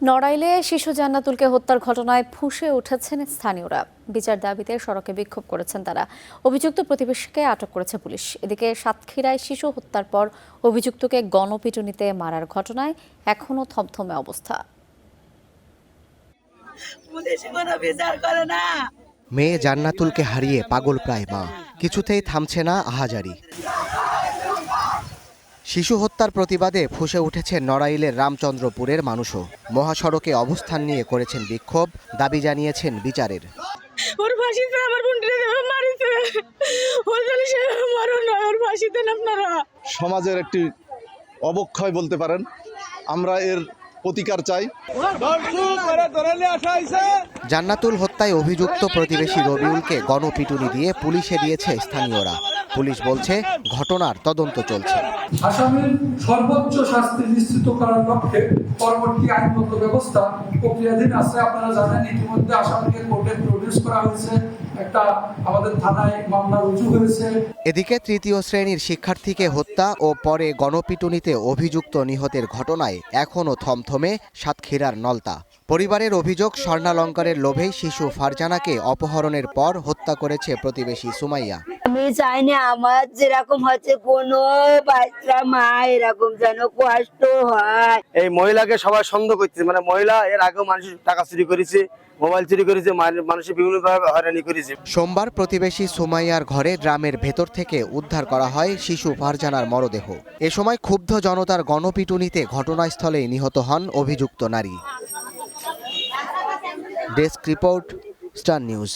নড়াইলে শিশু জান্নাতুলকে হত্যার ঘটনায় ফুঁসে উঠেছেন স্থানীয়রা। বিচার দাবিতে সড়কে বিক্ষোভ করেছেন তারা। অভিযুক্ত প্রতিবেশীকে আটক করেছে পুলিশ। এদিকে সাতক্ষীরায় শিশু হত্যার পর অভিযুক্তকে গণপিটুনিতে মারার ঘটনায় এখনো থমথমে অবস্থা। মেয়ে জান্নাতুলকে হারিয়ে পাগল প্রায় মা, কিছুতেই থামছে না আহাজারি। শিশু হত্যার প্রতিবাদে ফুঁসে উঠেছে নড়াইলের রামচন্দ্রপুরের মানুষও। মহাসড়কে অবস্থান নিয়ে করেছেন বিক্ষোভ, দাবি জানিয়েছেন বিচারের। সমাজের একটি অবক্ষয় বলতে পারেন, আমরা এর প্রতিকার চাই। জান্নাতুল হত্যায় অভিযুক্ত প্রতিবেশী রবিউলকে গণপিটুনি দিয়ে পুলিশে দিয়েছে স্থানীয়রা। পুলিশ বলছে ঘটনার তদন্ত চলছে। আসামির সর্বোচ্চ শাস্তি নিশ্চিত করার লক্ষ্যে পরবর্তী আইনগত ব্যবস্থা প্রক্রিয়াধীন আছে। আপনারা জানেন ইতিমধ্যে আসামিকে কোর্টে প্রডিউস করা হয়েছে, একটা আমাদের থানায় মামলা রুজু হয়েছে। এদিকে তৃতীয় শ্রেণীর শিক্ষার্থীকে হত্যা ও পরে গণপিটুনিতে অভিযুক্ত নিহতের ঘটনায় এখনও থমথমে সাতক্ষীরার নলতা। পরিবারের অভিযোগ, স্বর্ণালংকারের লোভেই শিশু ফারজানাকে অপহরণের পর হত্যা করেছে প্রতিবেশী সুমাইয়া। আমি চাইনি আমার যেরকম হচ্ছে কোনো বাচ্চা মা এরকম যেন কষ্ট হয়। এই মহিলাকে সবাই সন্দেহ করছে, মানে মহিলা এর আগেও মানুষের টাকা চুরি করেছে, মোবাইল চুরি করেছে, মানুষের বিভিন্নভাবে হয়রানি করেছে। সোমবার প্রতিবেশী সুমাইয়ার ঘরে ড্রামের ভেতর থেকে উদ্ধার করা হয় শিশু ফারজানার মরদেহ। এ সময় ক্ষুব্ধ জনতার গণপিটুনিতে ঘটনাস্থলেই নিহত হন অভিযুক্ত নারী। Desk report, star news.